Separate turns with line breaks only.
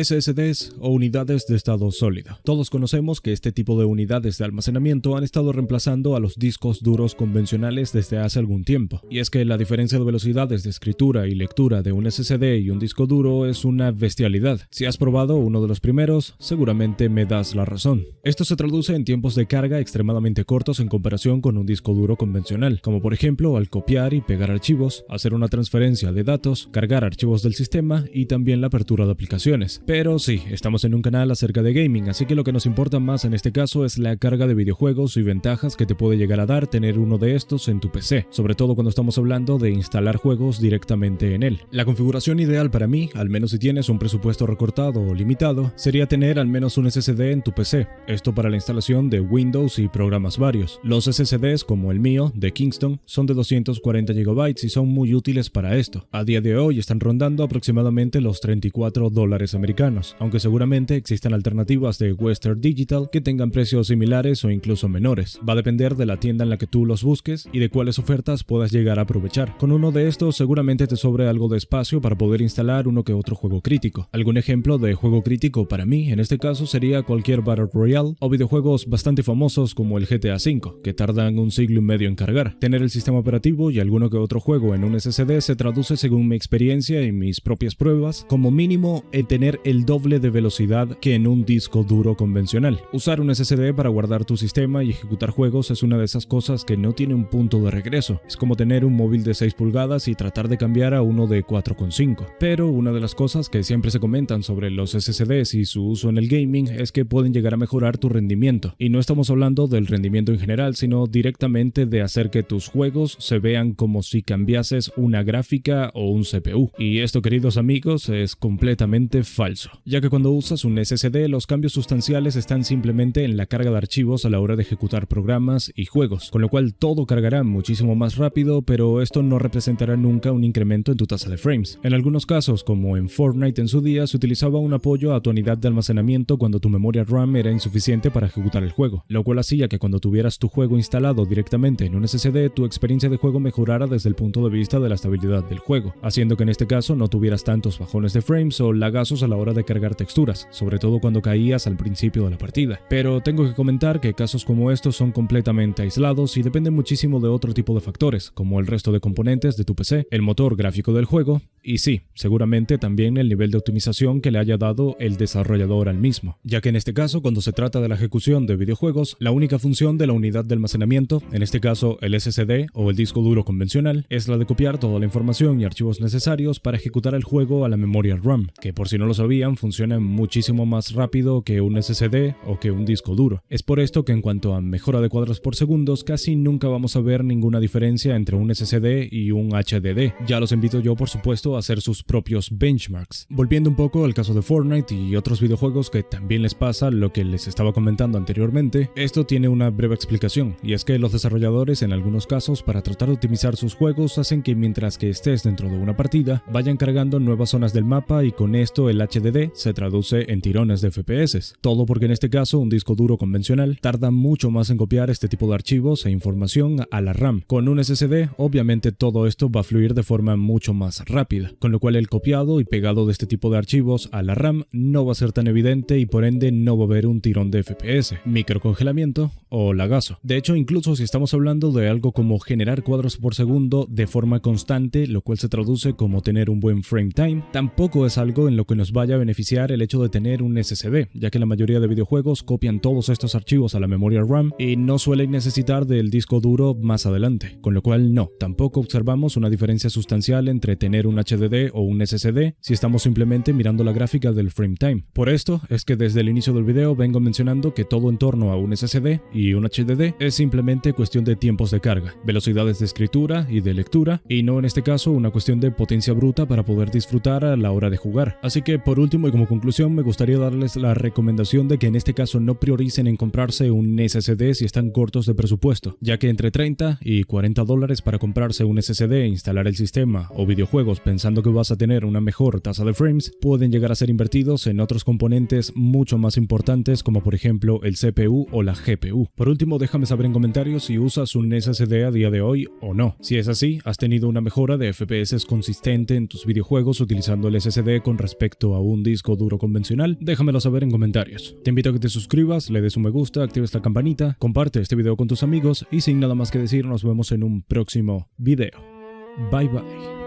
SSDs o unidades de estado sólido. Todos conocemos que este tipo de unidades de almacenamiento han estado reemplazando a los discos duros convencionales desde hace algún tiempo. Y es que la diferencia de velocidades de escritura y lectura de un SSD y un disco duro es una bestialidad. Si has probado uno de los primeros, seguramente me das la razón. Esto se traduce en tiempos de carga extremadamente cortos en comparación con un disco duro convencional, como por ejemplo al copiar y pegar archivos, hacer una transferencia de datos, cargar archivos del sistema y también la apertura de aplicaciones. Pero sí, estamos en un canal acerca de gaming, así que lo que nos importa más en este caso es la carga de videojuegos y ventajas que te puede llegar a dar tener uno de estos en tu PC, sobre todo cuando estamos hablando de instalar juegos directamente en él. La configuración ideal para mí, al menos si tienes un presupuesto recortado o limitado, sería tener al menos un SSD en tu PC, esto para la instalación de Windows y programas varios. Los SSDs como el mío, de Kingston, son de 240 GB y son muy útiles para esto. A día de hoy están rondando aproximadamente los $34 americanos, aunque seguramente existan alternativas de Western Digital que tengan precios similares o incluso menores. Va a depender de la tienda en la que tú los busques y de cuáles ofertas puedas llegar a aprovechar. Con uno de estos seguramente te sobre algo de espacio para poder instalar uno que otro juego crítico. Algún ejemplo de juego crítico para mí en este caso sería cualquier Battle Royale o videojuegos bastante famosos como el GTA V, que tardan un siglo y medio en cargar. Tener el sistema operativo y alguno que otro juego en un SSD se traduce, según mi experiencia y mis propias pruebas, como mínimo en tener el doble de velocidad que en un disco duro convencional. Usar un SSD para guardar tu sistema y ejecutar juegos es una de esas cosas que no tiene un punto de regreso. Es como tener un móvil de 6 pulgadas y tratar de cambiar a uno de 4,5. Pero una de las cosas que siempre se comentan sobre los SSDs y su uso en el gaming es que pueden llegar a mejorar tu rendimiento. Y no estamos hablando del rendimiento en general, sino directamente de hacer que tus juegos se vean como si cambiases una gráfica o un CPU. Y esto, queridos amigos, es completamente falso, ya que cuando usas un SSD los cambios sustanciales están simplemente en la carga de archivos a la hora de ejecutar programas y juegos, con lo cual todo cargará muchísimo más rápido, pero esto no representará nunca un incremento en tu tasa de frames. En algunos casos, como en Fortnite en su día, se utilizaba un apoyo a tu unidad de almacenamiento cuando tu memoria RAM era insuficiente para ejecutar el juego, lo cual hacía que cuando tuvieras tu juego instalado directamente en un SSD, tu experiencia de juego mejorara desde el punto de vista de la estabilidad del juego, haciendo que en este caso no tuvieras tantos bajones de frames o lagazos a la hora de cargar texturas, sobre todo cuando caías al principio de la partida. Pero tengo que comentar que casos como estos son completamente aislados y dependen muchísimo de otro tipo de factores, como el resto de componentes de tu PC, el motor gráfico del juego y sí, seguramente también el nivel de optimización que le haya dado el desarrollador al mismo, ya que en este caso, cuando se trata de la ejecución de videojuegos, la única función de la unidad de almacenamiento, en este caso el SSD o el disco duro convencional, es la de copiar toda la información y archivos necesarios para ejecutar el juego a la memoria RAM, que por si no lo sabían funciona muchísimo más rápido que un SSD o que un disco duro. Es por esto que en cuanto a mejora de cuadros por segundos casi nunca vamos a ver ninguna diferencia entre un SSD y un HDD. Ya los invito yo por supuesto a hacer sus propios benchmarks. Volviendo un poco al caso de Fortnite y otros videojuegos que también les pasa lo que les estaba comentando anteriormente, esto tiene una breve explicación, y es que los desarrolladores en algunos casos para tratar de optimizar sus juegos hacen que mientras que estés dentro de una partida vayan cargando nuevas zonas del mapa y con esto el HDD se traduce en tirones de FPS. Todo porque en este caso un disco duro convencional tarda mucho más en copiar este tipo de archivos e información a la RAM. Con un SSD obviamente todo esto va a fluir de forma mucho más rápida, con lo cual el copiado y pegado de este tipo de archivos a la RAM no va a ser tan evidente y por ende no va a haber un tirón de FPS, microcongelamiento o lagazo. De hecho, incluso si estamos hablando de algo como generar cuadros por segundo de forma constante, lo cual se traduce como tener un buen frame time, tampoco es algo en lo que nos vaya a beneficiar el hecho de tener un SSD, ya que la mayoría de videojuegos copian todos estos archivos a la memoria RAM y no suelen necesitar del disco duro más adelante, con lo cual no, tampoco observamos una diferencia sustancial entre tener un HDD o un SSD si estamos simplemente mirando la gráfica del frame time. Por esto es que desde el inicio del video vengo mencionando que todo en torno a un SSD y un HDD es simplemente cuestión de tiempos de carga, velocidades de escritura y de lectura, y no en este caso una cuestión de potencia bruta para poder disfrutar a la hora de jugar. Así que por último y como conclusión me gustaría darles la recomendación de que en este caso no prioricen en comprarse un SSD si están cortos de presupuesto, ya que entre 30 y 40 dólares para comprarse un SSD e instalar el sistema o videojuegos pensando que vas a tener una mejor tasa de frames pueden llegar a ser invertidos en otros componentes mucho más importantes como por ejemplo el CPU o la GPU. Por último, déjame saber en comentarios si usas un SSD a día de hoy o no. Si es así, ¿has tenido una mejora de FPS consistente en tus videojuegos utilizando el SSD con respecto a un disco duro convencional? Déjamelo saber en comentarios. Te invito a que te suscribas, le des un me gusta, actives la campanita, comparte este video con tus amigos y sin nada más que decir, nos vemos en un próximo video. Bye bye.